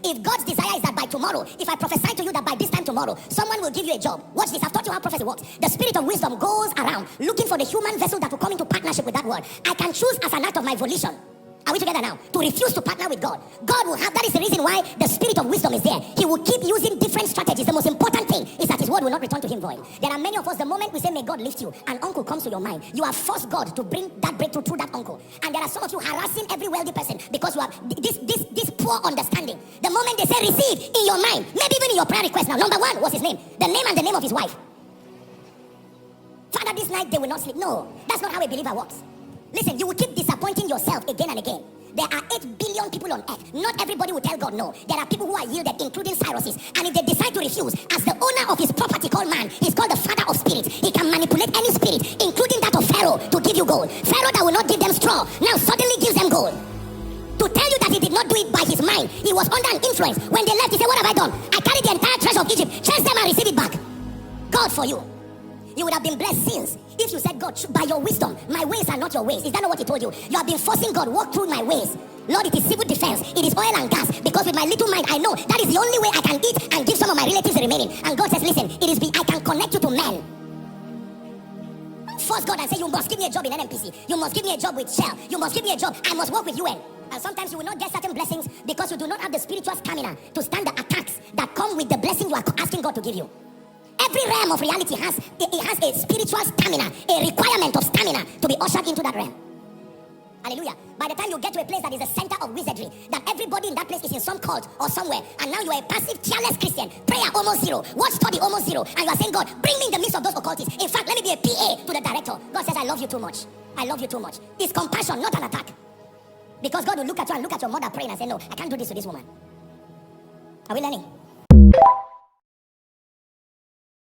If God's desire is that by tomorrow, if I prophesy to you that by this time tomorrow, someone will give you a job. Watch this. I've taught you how prophecy works. The spirit of wisdom goes around looking for the human vessel that will come into partnership with that word. I can choose as an act of my volition. Are we together now? To refuse to partner with God. God will have, that is the reason why the spirit of wisdom is there. He will keep using different strategies. The most important thing is that his word will not return to him void. There are many of us, the moment we say, may God lift you, an uncle comes to your mind. You have forced God to bring that breakthrough through that uncle. And there are some of you harassing every wealthy person because you have this poor understanding. The moment they say receive in your mind, maybe even in your prayer request now, number one, what's his name? The name and the name of his wife. Father, this night they will not sleep. No, that's not how a believer works. Listen, you will keep disappointing yourself again and again. There are 8 billion people on earth. Not everybody will tell God no. There are people who are yielded, including Cyrus. And if they decide to refuse, as the owner of his property called man, he's called the father of spirits. He can manipulate any spirit, including that of Pharaoh, to give you gold. Pharaoh that will not give them straw, now suddenly gives them gold. To tell you that he did not do it by his mind, he was under an influence. When they left, he said, what have I done? I carried the entire treasure of Egypt, chase them and receive it back. God for you. You would have been blessed since if you said, God, by your wisdom, my ways are not your ways. Is that not what he told you? You have been forcing God, walk through my ways. Lord, it is civil defense, it is oil and gas, because with my little mind, I know that is the only way I can eat and give some of my relatives the remaining. And God says, listen, I can connect you to men. Force God and say, you must give me a job in NMPC. You must give me a job with Shell. You must give me a job. I must work with UN. And sometimes you will not get certain blessings because you do not have the spiritual stamina to stand the attacks that come with the blessing you are asking God to give you. Every realm of reality has a spiritual stamina, a requirement of stamina to be ushered into that realm. Hallelujah. By the time you get to a place that is the center of wizardry, that everybody in that place is in some cult or somewhere, and now you are a passive, careless Christian, prayer almost zero, watch study almost zero, and you are saying, God, bring me in the midst of those occultists. In fact, let me be a PA to the director. God says, I love you too much. I love you too much. It's compassion, not an attack. Because God will look at you and look at your mother praying and say, no, I can't do this to this woman. Are we learning?